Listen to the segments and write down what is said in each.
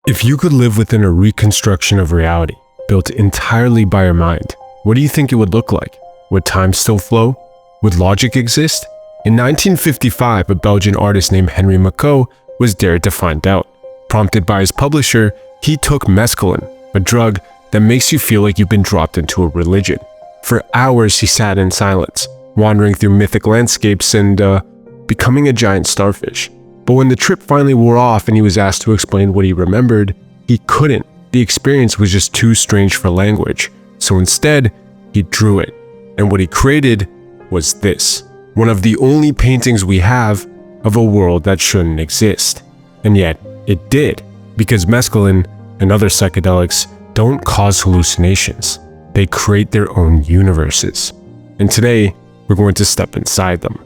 If you could live within a reconstruction of reality, built entirely by your mind, what do you think it would look like? Would time still flow? Would logic exist? In 1955, a Belgian artist named Henry Macoux was dared to find out. Prompted by his publisher, he took mescaline, a drug that makes you feel like you've been dropped into a religion. For hours he sat in silence, wandering through mythic landscapes and, becoming a giant starfish. But when the trip finally wore off and he was asked to explain what he remembered, he couldn't. The experience was just too strange for language. So instead, he drew it. And what he created was this. One of the only paintings we have of a world that shouldn't exist. And yet, it did. Because mescaline and other psychedelics don't cause hallucinations. They create their own universes. And today, we're going to step inside them.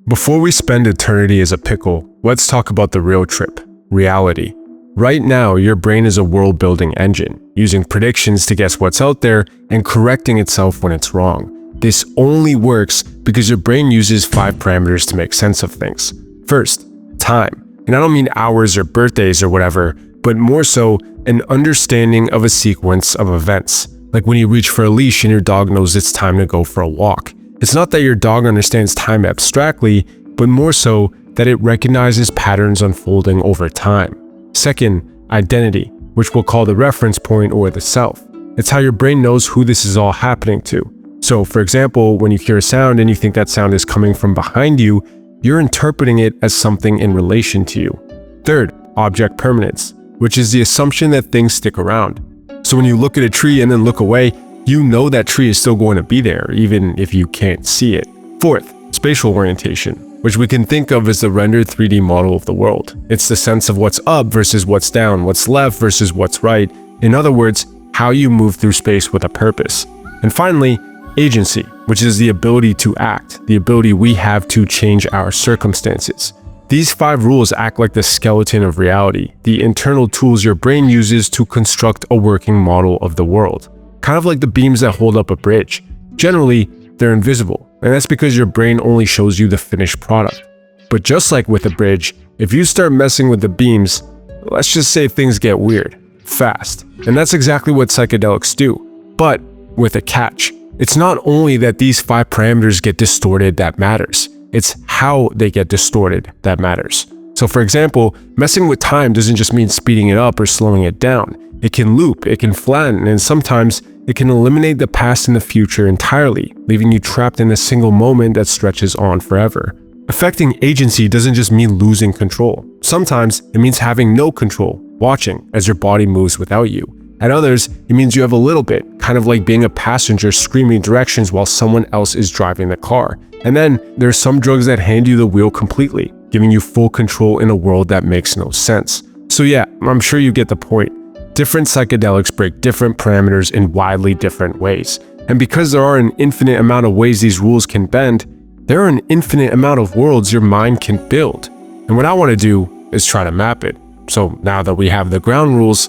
Before we spend eternity as a pickle, let's talk about the real trip, reality. Right now, your brain is a world-building engine, using predictions to guess what's out there and correcting itself when it's wrong. This only works because your brain uses 5 parameters to make sense of things. First, time. And I don't mean hours or birthdays or whatever, but more so an understanding of a sequence of events. Like when you reach for a leash and your dog knows it's time to go for a walk. It's not that your dog understands time abstractly, but more so that it recognizes patterns unfolding over time. Second, identity, which we'll call the reference point or the self. It's how your brain knows who this is all happening to. So, for example, when you hear a sound and you think that sound is coming from behind you, you're interpreting it as something in relation to you. Third, object permanence, which is the assumption that things stick around. So when you look at a tree and then look away, you know that tree is still going to be there, even if you can't see it. Fourth, spatial orientation, which we can think of as the rendered 3D model of the world. It's the sense of what's up versus what's down, what's left versus what's right. In other words, how you move through space with a purpose. And finally, agency, which is the ability to act, the ability we have to change our circumstances. These 5 rules act like the skeleton of reality, the internal tools your brain uses to construct a working model of the world. Kind of like the beams that hold up a bridge. Generally, they're invisible, and that's because your brain only shows you the finished product. But just like with a bridge, if you start messing with the beams, let's just say things get weird, fast. And that's exactly what psychedelics do, but with a catch. It's not only that these 5 parameters get distorted that matters, it's how they get distorted that matters. So for example, messing with time doesn't just mean speeding it up or slowing it down. It can loop, it can flatten, and sometimes it can eliminate the past and the future entirely, leaving you trapped in a single moment that stretches on forever. Affecting agency doesn't just mean losing control. Sometimes it means having no control, watching as your body moves without you. At others, it means you have a little bit, kind of like being a passenger screaming directions while someone else is driving the car. And then there's some drugs that hand you the wheel completely, giving you full control in a world that makes no sense. So yeah, I'm sure you get the point. Different psychedelics break different parameters in widely different ways. And because there are an infinite amount of ways these rules can bend, there are an infinite amount of worlds your mind can build. And what I want to do is try to map it. So now that we have the ground rules,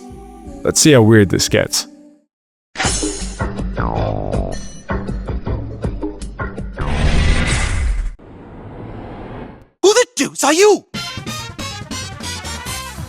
let's see how weird this gets. Who the deuce are you?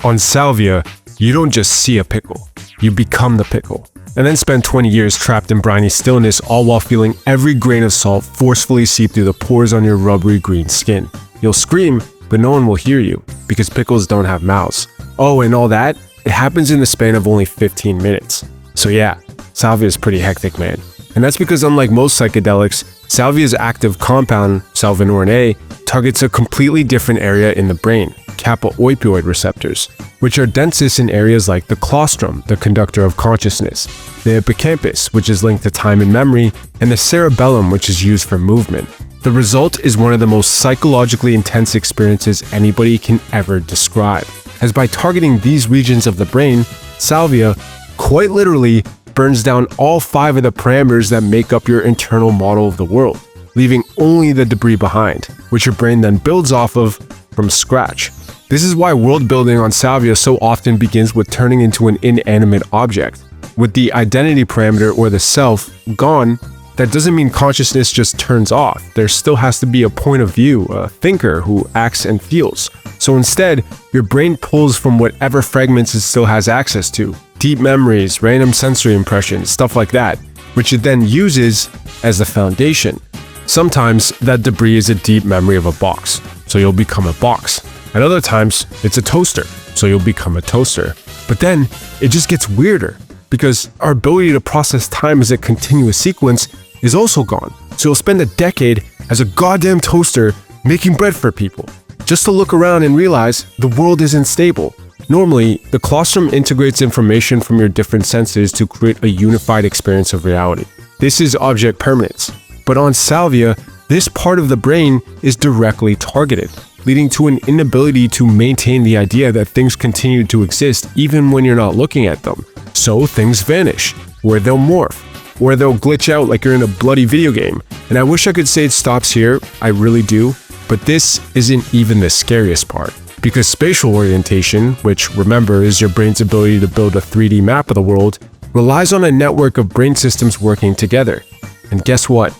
On Salvia, you don't just see a pickle, you become the pickle, and then spend 20 years trapped in briny stillness, all while feeling every grain of salt forcefully seep through the pores on your rubbery green skin. You'll scream, but no one will hear you, because pickles don't have mouths. Oh, and all that? It happens in the span of only 15 minutes. So yeah, Salvia is pretty hectic, man. And that's because unlike most psychedelics, Salvia's active compound, salvinorin A, targets a completely different area in the brain, kappa opioid receptors, which are densest in areas like the claustrum, the conductor of consciousness, the hippocampus, which is linked to time and memory, and the cerebellum, which is used for movement. The result is one of the most psychologically intense experiences anybody can ever describe, as by targeting these regions of the brain, Salvia, quite literally, burns down all 5 of the parameters that make up your internal model of the world, leaving only the debris behind, which your brain then builds off of from scratch. This is why world building on Salvia so often begins with turning into an inanimate object. With the identity parameter or the self gone, that doesn't mean consciousness just turns off. There still has to be a point of view, a thinker who acts and feels. So instead, your brain pulls from whatever fragments it still has access to. Deep memories, random sensory impressions, stuff like that, which it then uses as the foundation. Sometimes that debris is a deep memory of a box, so you'll become a box. At other times, it's a toaster, so you'll become a toaster. But then, it just gets weirder, because our ability to process time as a continuous sequence is also gone. So you'll spend a decade as a goddamn toaster making bread for people, just to look around and realize the world isn't stable. Normally, the claustrum integrates information from your different senses to create a unified experience of reality. This is object permanence. But on Salvia, this part of the brain is directly targeted, leading to an inability to maintain the idea that things continue to exist even when you're not looking at them. So things vanish, or they'll morph, or they'll glitch out like you're in a bloody video game. And I wish I could say it stops here, I really do, but this isn't even the scariest part. Because spatial orientation, which remember is your brain's ability to build a 3D map of the world, relies on a network of brain systems working together. And guess what?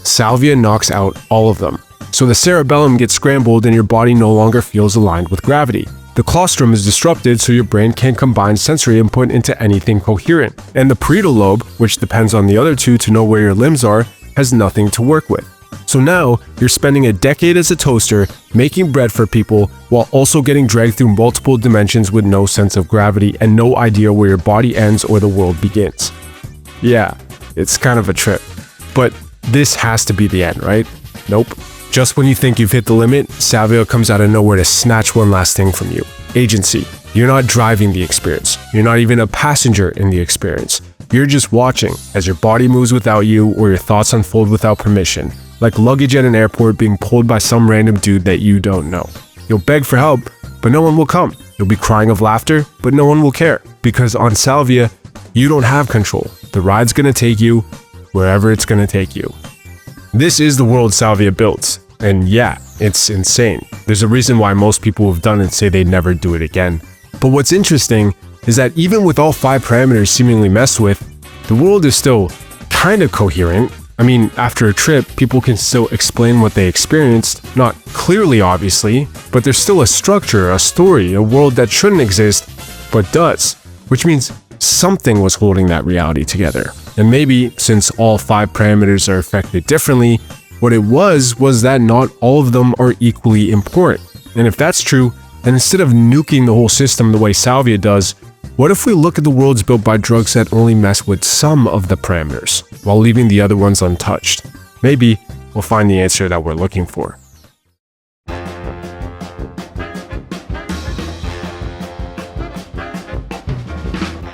Salvia knocks out all of them. So the cerebellum gets scrambled and your body no longer feels aligned with gravity. The claustrum is disrupted so your brain can't combine sensory input into anything coherent. And the parietal lobe, which depends on the other two to know where your limbs are, has nothing to work with. So now, you're spending a decade as a toaster, making bread for people, while also getting dragged through multiple dimensions with no sense of gravity and no idea where your body ends or the world begins. Yeah, it's kind of a trip. But this has to be the end, right? Nope. Just when you think you've hit the limit, Salvia comes out of nowhere to snatch one last thing from you. Agency. You're not driving the experience. You're not even a passenger in the experience. You're just watching as your body moves without you or your thoughts unfold without permission, like luggage at an airport being pulled by some random dude that you don't know. You'll beg for help, but no one will come. You'll be crying of laughter, but no one will care. Because on Salvia, you don't have control. The ride's gonna take you wherever it's gonna take you. This is the world Salvia built, and yeah, it's insane. There's a reason why most people who've done it say they'd never do it again. But what's interesting is that even with all 5 parameters seemingly messed with, the world is still kind of coherent. I mean, after a trip, people can still explain what they experienced, not clearly obviously, but there's still a structure, a story, a world that shouldn't exist, but does, which means something was holding that reality together. And maybe, since all 5 parameters are affected differently, what it was that not all of them are equally important. And if that's true, then instead of nuking the whole system the way Salvia does, what if we look at the worlds built by drugs that only mess with some of the parameters, while leaving the other ones untouched? Maybe we'll find the answer that we're looking for.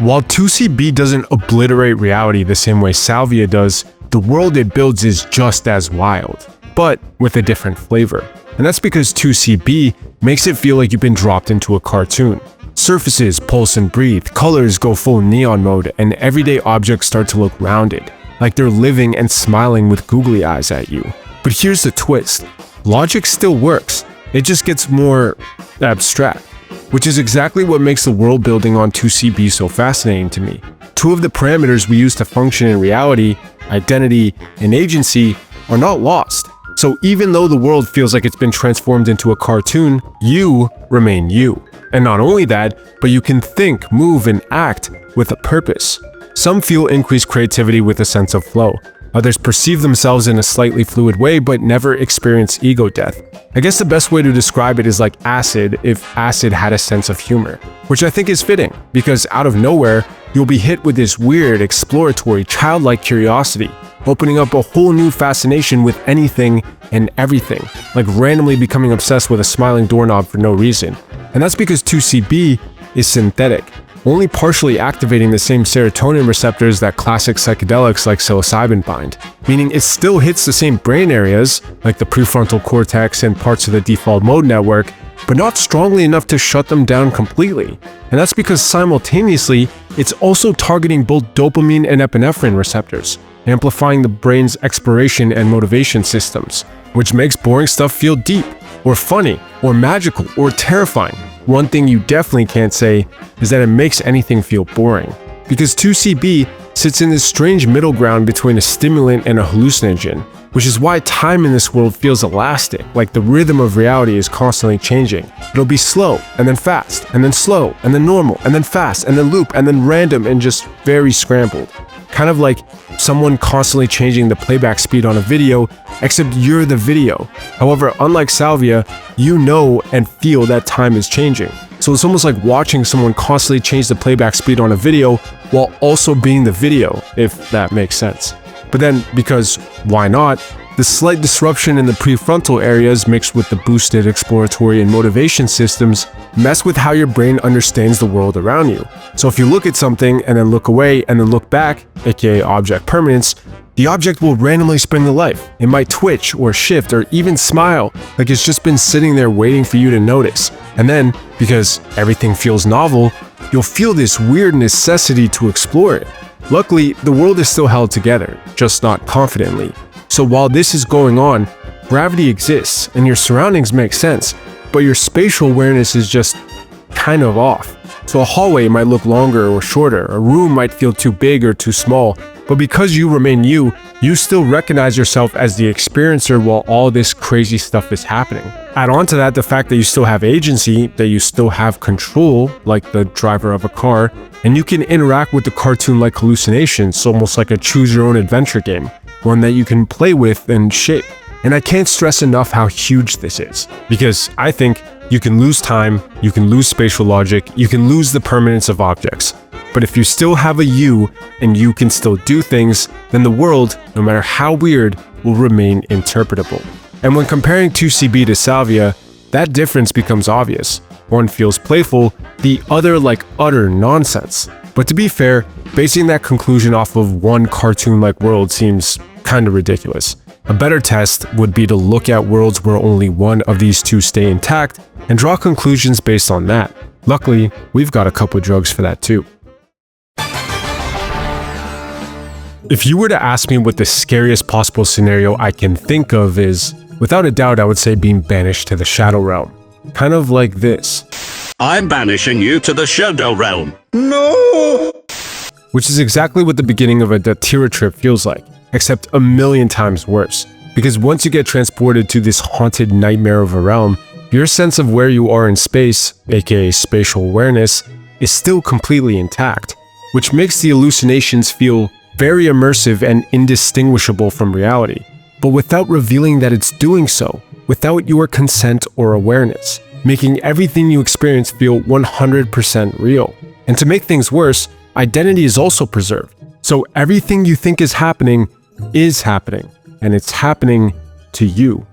While 2CB doesn't obliterate reality the same way Salvia does, the world it builds is just as wild, but with a different flavor. And that's because 2CB makes it feel like you've been dropped into a cartoon. Surfaces pulse and breathe, colors go full neon mode, and everyday objects start to look rounded, like they're living and smiling with googly eyes at you. But here's the twist. Logic still works, it just gets more abstract, which is exactly what makes the world building on 2CB so fascinating to me. 2 of the parameters we use to function in reality, identity and agency, are not lost. So even though the world feels like it's been transformed into a cartoon, you remain you. And not only that, but you can think, move, and act with a purpose. Some feel increased creativity with a sense of flow. Others perceive themselves in a slightly fluid way but never experience ego death. I guess the best way to describe it is like acid if acid had a sense of humor, which I think is fitting, because out of nowhere, you'll be hit with this weird, exploratory, childlike curiosity, opening up a whole new fascination with anything and everything, like randomly becoming obsessed with a smiling doorknob for no reason. And that's because 2CB is synthetic, only partially activating the same serotonin receptors that classic psychedelics like psilocybin bind, meaning it still hits the same brain areas, like the prefrontal cortex and parts of the default mode network, but not strongly enough to shut them down completely. And that's because simultaneously, it's also targeting both dopamine and epinephrine receptors, amplifying the brain's exploration and motivation systems, which makes boring stuff feel deep, or funny, or magical, or terrifying. One thing you definitely can't say is that it makes anything feel boring, because 2CB sits in this strange middle ground between a stimulant and a hallucinogen, which is why time in this world feels elastic, like the rhythm of reality is constantly changing. It'll be slow, and then fast, and then slow, and then normal, and then fast, and then loop, and then random, and just very scrambled. Kind of like someone constantly changing the playback speed on a video, except you're the video. However, unlike Salvia, you know and feel that time is changing. So it's almost like watching someone constantly change the playback speed on a video while also being the video, if that makes sense. But then, because why not, the slight disruption in the prefrontal areas mixed with the boosted exploratory and motivation systems mess with how your brain understands the world around you. So if you look at something and then look away and then look back, aka object permanence, the object will randomly spring to life. It might twitch or shift or even smile like it's just been sitting there waiting for you to notice. And then, because everything feels novel, you'll feel this weird necessity to explore it. Luckily, the world is still held together, just not confidently. So while this is going on, gravity exists and your surroundings make sense, but your spatial awareness is just kind of off. So a hallway might look longer or shorter, a room might feel too big or too small, but because you remain you still recognize yourself as the experiencer while all this crazy stuff is happening. Add on to that the fact that you still have agency, that you still have control, like the driver of a car, and you can interact with the cartoon-like hallucinations, almost like a choose-your-own-adventure game, one that you can play with and shape. And I can't stress enough how huge this is, because I think you can lose time, you can lose spatial logic, you can lose the permanence of objects. But if you still have a you, and you can still do things, then the world, no matter how weird, will remain interpretable. And when comparing 2CB to Salvia, that difference becomes obvious. One feels playful, the other like utter nonsense. But to be fair, basing that conclusion off of one cartoon-like world seems kinda ridiculous. A better test would be to look at worlds where only one of these two stay intact and draw conclusions based on that. Luckily, we've got a couple drugs for that too. If you were to ask me what the scariest possible scenario I can think of is, without a doubt I would say being banished to the Shadow Realm. Kind of like this. I'm banishing you to the Shadow Realm. No! Which is exactly what the beginning of a datura trip feels like, except a million times worse. Because once you get transported to this haunted nightmare of a realm, your sense of where you are in space, aka spatial awareness, is still completely intact, which makes the hallucinations feel very immersive and indistinguishable from reality, but without revealing that it's doing so, without your consent or awareness, making everything you experience feel 100% real. And to make things worse, identity is also preserved. So everything you think is happening, and it's happening to you.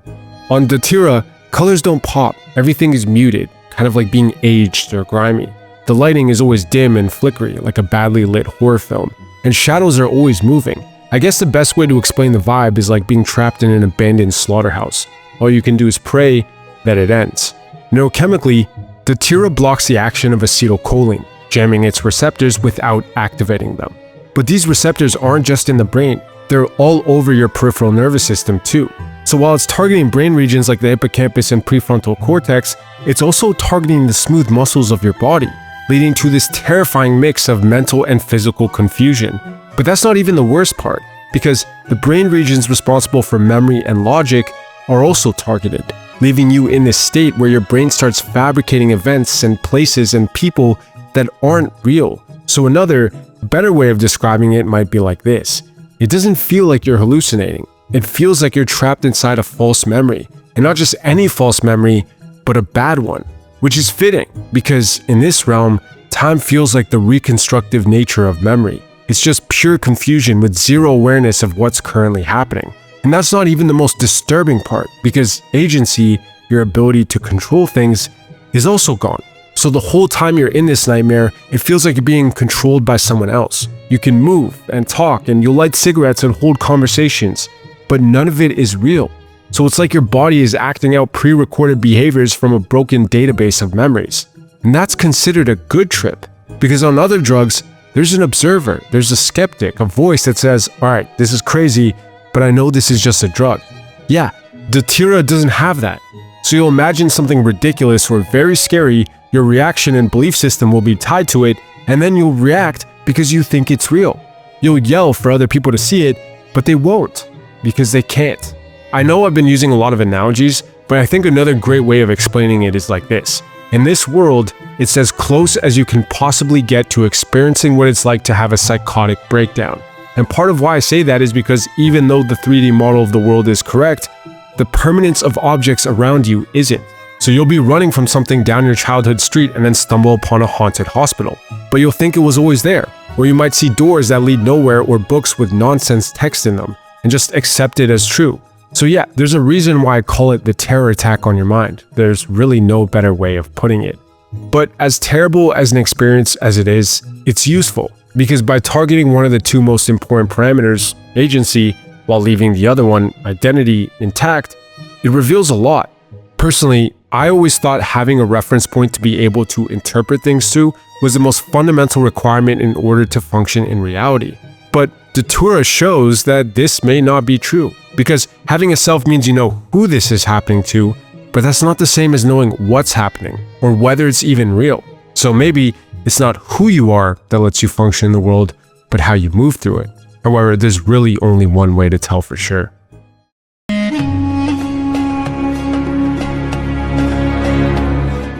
On datura, colors don't pop, everything is muted, kind of like being aged or grimy. The lighting is always dim and flickery, like a badly lit horror film, and shadows are always moving. I guess the best way to explain the vibe is like being trapped in an abandoned slaughterhouse. All you can do is pray that it ends. Neurochemically, datura blocks the action of acetylcholine, jamming its receptors without activating them. But these receptors aren't just in the brain, they're all over your peripheral nervous system too. So while it's targeting brain regions like the hippocampus and prefrontal cortex, it's also targeting the smooth muscles of your body, leading to this terrifying mix of mental and physical confusion. But that's not even the worst part, because the brain regions responsible for memory and logic are also targeted, leaving you in this state where your brain starts fabricating events and places and people that aren't real. So another, better way of describing it might be like this. It doesn't feel like you're hallucinating. It feels like you're trapped inside a false memory, and not just any false memory, but a bad one. Which is fitting, because in this realm, time feels like the reconstructive nature of memory. It's just pure confusion with zero awareness of what's currently happening. And that's not even the most disturbing part, because agency, your ability to control things, is also gone. So the whole time you're in this nightmare, it feels like you're being controlled by someone else. You can move and talk, and you'll light cigarettes and hold conversations, but none of it is real. So it's like your body is acting out pre-recorded behaviors from a broken database of memories. And that's considered a good trip, because on other drugs, there's an observer, there's a skeptic, a voice that says, alright, this is crazy, but I know this is just a drug. Yeah, datura doesn't have that. So you'll imagine something ridiculous or very scary, your reaction and belief system will be tied to it, and then you'll react because you think it's real. You'll yell for other people to see it, but they won't, because they can't. I know I've been using a lot of analogies, but I think another great way of explaining it is like this. In this world, it's as close as you can possibly get to experiencing what it's like to have a psychotic breakdown. And part of why I say that is because even though the 3D model of the world is correct, the permanence of objects around you isn't. So you'll be running from something down your childhood street and then stumble upon a haunted hospital. But you'll think it was always there. Or you might see doors that lead nowhere or books with nonsense text in them and just accept it as true. So yeah, there's a reason why I call it the terror attack on your mind. There's really no better way of putting it. But as terrible as an experience as it is, it's useful because by targeting one of the two most important parameters, agency, while leaving the other one, identity, intact, it reveals a lot. Personally, I always thought having a reference point to be able to interpret things through was the most fundamental requirement in order to function in reality. But datura shows that this may not be true, because having a self means you know who this is happening to, but that's not the same as knowing what's happening, or whether it's even real. So maybe it's not who you are that lets you function in the world, but how you move through it. However, there's really only one way to tell for sure.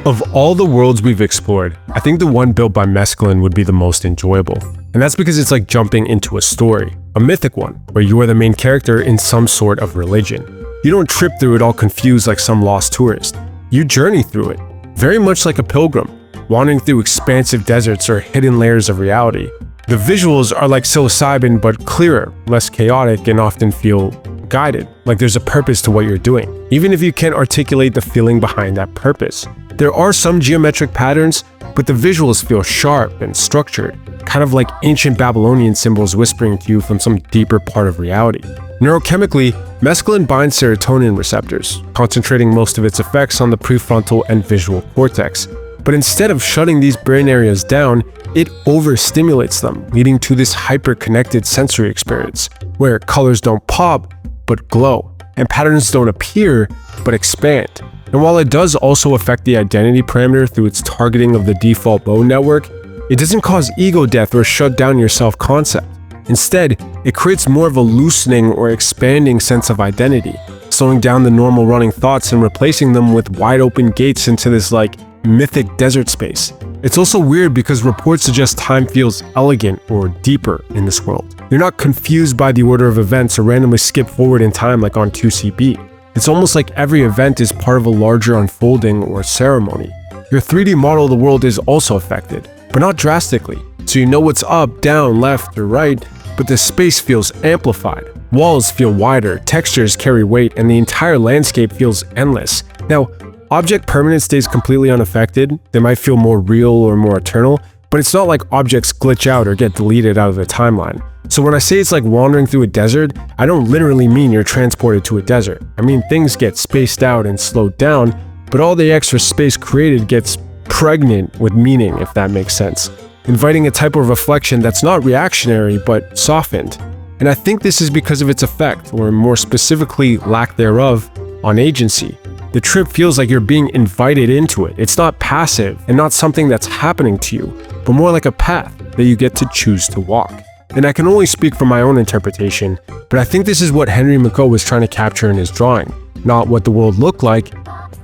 Of all the worlds we've explored, I think the one built by Measculine would be the most enjoyable. And that's because it's like jumping into a story, a mythic one, where you are the main character in some sort of religion. You don't trip through it all confused like some lost tourist. You journey through it, very much like a pilgrim, wandering through expansive deserts or hidden layers of reality. The visuals are like psilocybin but clearer, less chaotic, and often feel guided, like there's a purpose to what you're doing, even if you can't articulate the feeling behind that purpose. There are some geometric patterns, but the visuals feel sharp and structured, kind of like ancient Babylonian symbols whispering to you from some deeper part of reality. Neurochemically, mescaline binds serotonin receptors, concentrating most of its effects on the prefrontal and visual cortex. But instead of shutting these brain areas down, it overstimulates them, leading to this hyper-connected sensory experience, where colors don't pop, but glow, and patterns don't appear, but expand. And while it does also affect the identity parameter through its targeting of the default bone network, it doesn't cause ego death or shut down your self-concept. Instead, it creates more of a loosening or expanding sense of identity, slowing down the normal running thoughts and replacing them with wide-open gates into this like mythic desert space. It's also weird because reports suggest time feels elegant or deeper in this world. You're not confused by the order of events or randomly skip forward in time like on 2CB. It's almost like every event is part of a larger unfolding or ceremony. Your 3D model of the world is also affected, but not drastically. So you know what's up, down, left, or right, but the space feels amplified. Walls feel wider, textures carry weight, and the entire landscape feels endless. Now, object permanence stays completely unaffected. They might feel more real or more eternal, but it's not like objects glitch out or get deleted out of the timeline. So when I say it's like wandering through a desert, I don't literally mean you're transported to a desert. I mean things get spaced out and slowed down, but all the extra space created gets pregnant with meaning, if that makes sense, inviting a type of reflection that's not reactionary but softened. And I think this is because of its effect, or more specifically lack thereof, on agency. The trip feels like you're being invited into it. It's not passive and not something that's happening to you, but more like a path that you get to choose to walk. And I can only speak from my own interpretation, but I think this is what Henry Macoe was trying to capture in his drawing. Not what the world looked like,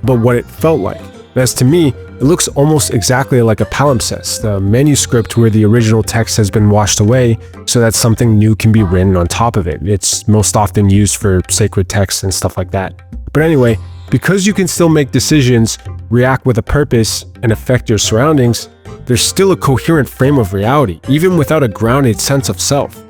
but what it felt like. As to me, it looks almost exactly like a palimpsest, a manuscript where the original text has been washed away so that something new can be written on top of it. It's most often used for sacred texts and stuff like that. But anyway, because you can still make decisions, react with a purpose, and affect your surroundings, there's still a coherent frame of reality, even without a grounded sense of self,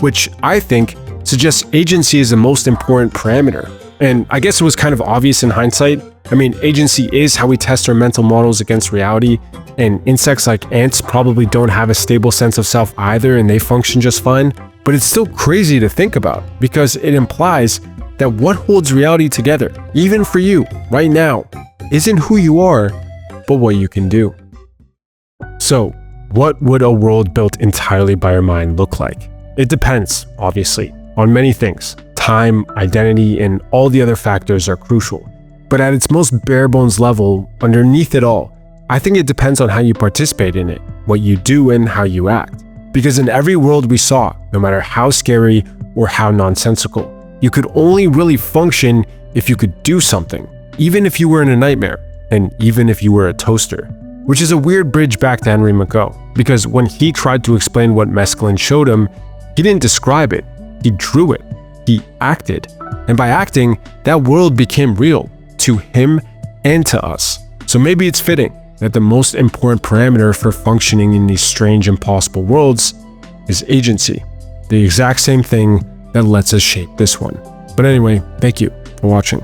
which I think suggests agency is the most important parameter. And I guess it was kind of obvious in hindsight. I mean, agency is how we test our mental models against reality, and insects like ants probably don't have a stable sense of self either, and they function just fine. But it's still crazy to think about, because it implies that what holds reality together, even for you, right now, isn't who you are, but what you can do. So, what would a world built entirely by your mind look like? It depends, obviously, on many things. Time, identity, and all the other factors are crucial. But at its most bare bones level, underneath it all, I think it depends on how you participate in it, what you do, and how you act. Because in every world we saw, no matter how scary or how nonsensical, you could only really function if you could do something, even if you were in a nightmare, and even if you were a toaster. Which is a weird bridge back to Henry Magot, because when he tried to explain what mescaline showed him, he didn't describe it, he drew it, he acted. And by acting, that world became real, to him and to us. So maybe it's fitting that the most important parameter for functioning in these strange, impossible worlds is agency, the exact same thing that lets us shape this one. But anyway, thank you for watching.